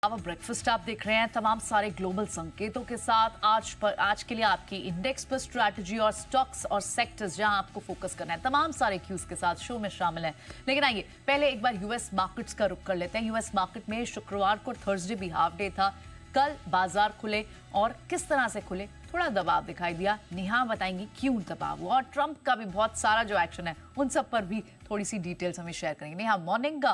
अब ब्रेकफास्ट आप देख रहे हैं तमाम सारे ग्लोबल संकेतों के साथ। आज के लिए आपकी इंडेक्स पर स्ट्रैटेजी और स्टॉक्स और सेक्टर्स जहां आपको फोकस करना है, तमाम सारे क्यूज के साथ शो में शामिल हैं। लेकिन आइए पहले एक बार यूएस मार्केट्स का रुख कर लेते हैं। यूएस मार्केट में शुक्रवार को थर्सडे भी हाफ डे था। कल बाजार खुले और किस तरह से खुले, थोड़ा दबाव दिखाई दिया। नेहा बताएंगी क्यों दबाव हुआ, और ट्रंप का भी बहुत सारा जो एक्शन है उन सब पर भी थोड़ी सी डिटेल्स हमें शेयर करेंगे। नेहा, मॉर्निंग का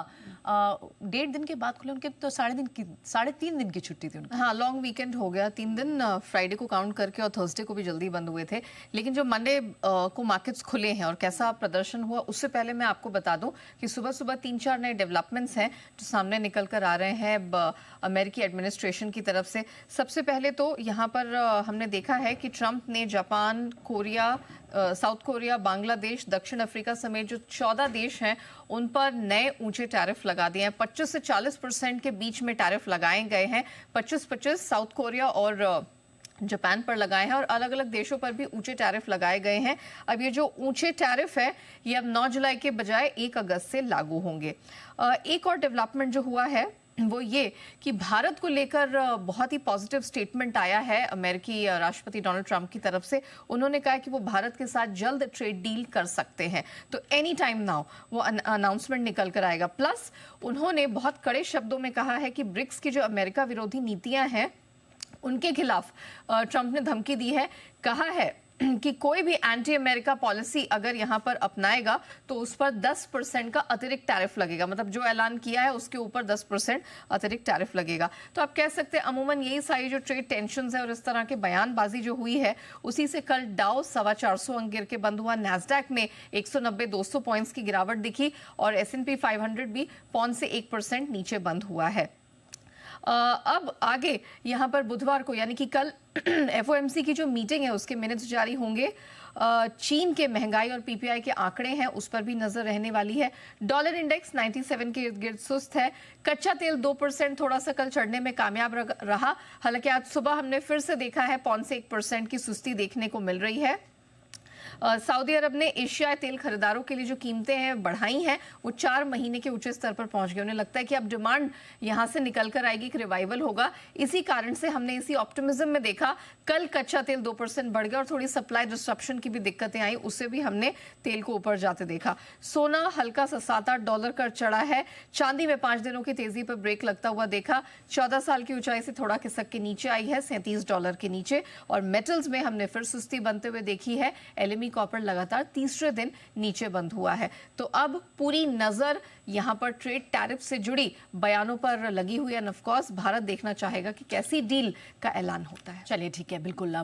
1.5 दिन के बाद खुले, उनके तो 3.5 दिन की छुट्टी थी उनकी। हाँ, लॉन्ग वीकेंड हो गया, 3 दिन फ्राइडे को काउंट करके, और थर्सडे को भी जल्दी बंद हुए थे। लेकिन जो मंडे को मार्केट्स खुले हैं और कैसा प्रदर्शन हुआ, उससे पहले मैं आपको बता दूं कि सुबह सुबह 3-4 नए डेवलपमेंट्स हैं जो सामने निकल कर आ रहे हैं अमेरिकी एडमिनिस्ट्रेशन की तरफ से। सबसे पहले तो यहाँ पर हमने देखा है कि ट्रंप ने Japan, Korea, south Korea, Bangladesh, दक्षिण अफ्रीका समेत जो 14 देश हैं उन पर नए ऊंचे टैरिफ लगा दिए हैं। 25 से 40% के बीच में टैरिफ लगाए गए हैं। 25 साउथ कोरिया और जापान पर लगाए हैं, और अलग अलग देशों पर भी ऊंचे टैरिफ लगाए गए हैं। अब ये जो ऊंचे टैरिफ है ये अब 9 जुलाई के बजाय 1 अगस्त से लागू होंगे। एक और डेवलपमेंट जो हुआ है वो ये कि भारत को लेकर बहुत ही पॉजिटिव स्टेटमेंट आया है अमेरिकी राष्ट्रपति डोनाल्ड ट्रंप की तरफ से। उन्होंने कहा कि वो भारत के साथ जल्द ट्रेड डील कर सकते हैं, तो एनी टाइम नाउ वो अनाउंसमेंट निकल कर आएगा। प्लस उन्होंने बहुत कड़े शब्दों में कहा है कि ब्रिक्स की जो अमेरिका विरोधी नीतियां हैं उनके खिलाफ ट्रंप ने धमकी दी है। कहा है कि कोई भी एंटी अमेरिका पॉलिसी अगर यहाँ पर अपनाएगा तो उस पर 10% का अतिरिक्त टैरिफ लगेगा। मतलब जो ऐलान किया है उसके ऊपर 10% अतिरिक्त टैरिफ लगेगा। तो आप कह सकते हैं अमूमन यही सारी जो ट्रेड टेंशन्स है और इस तरह के बयानबाजी जो हुई है, उसी से कल डाउ 425 अंक गिर के बंद हुआ। नैस्डैक में 190-200 पॉइंट्स की गिरावट दिखी, और S&P 500 भी 0.1% नीचे बंद हुआ है। अब आगे यहाँ पर बुधवार को यानी कि कल FOMC की जो मीटिंग है उसके मिनट्स जारी होंगे। चीन के महंगाई और PPI के आंकड़े हैं उस पर भी नजर रहने वाली है। डॉलर इंडेक्स 97 के इर्द गिर्द सुस्त है। कच्चा तेल 2% थोड़ा सा कल चढ़ने में कामयाब रहा। हालांकि आज सुबह हमने फिर से देखा है 0.1% की सुस्ती देखने को मिल रही है। सऊदी अरब ने एशियाई तेल खरीदारों के लिए जो कीमतें हैं बढ़ाई हैं, वो 4 महीने के ऊंचे स्तर पर पहुंच गए। उन्हें लगता है कि अब डिमांड यहां से निकल कर आएगी, एक रिवाइवल होगा। इसी कारण से हमने इसी ऑप्टिमिज्म में देखा कल कच्चा तेल 2% बढ़ गया, और थोड़ी सप्लाई डिस्ट्रप्शन की भी दिक्कतें आई, उससे भी हमने तेल को ऊपर जाते देखा। सोना हल्का सा $7-8 कर चढ़ा है। चांदी में 5 दिनों की तेजी पर ब्रेक लगता हुआ देखा। 14 साल की ऊंचाई से थोड़ा खिसक के नीचे आई है, $37 के नीचे। और मेटल्स में हमने फिर सुस्ती बनते हुए देखी है। LME कॉपर लगातार तीसरे दिन नीचे बंद हुआ है। तो अब पूरी नजर यहां पर ट्रेड टैरिफ से जुड़ी बयानों पर लगी हुई है। ऑफ कोर्स भारत देखना चाहेगा कि कैसी डील का ऐलान होता है। चलिए ठीक है, बिल्कुल।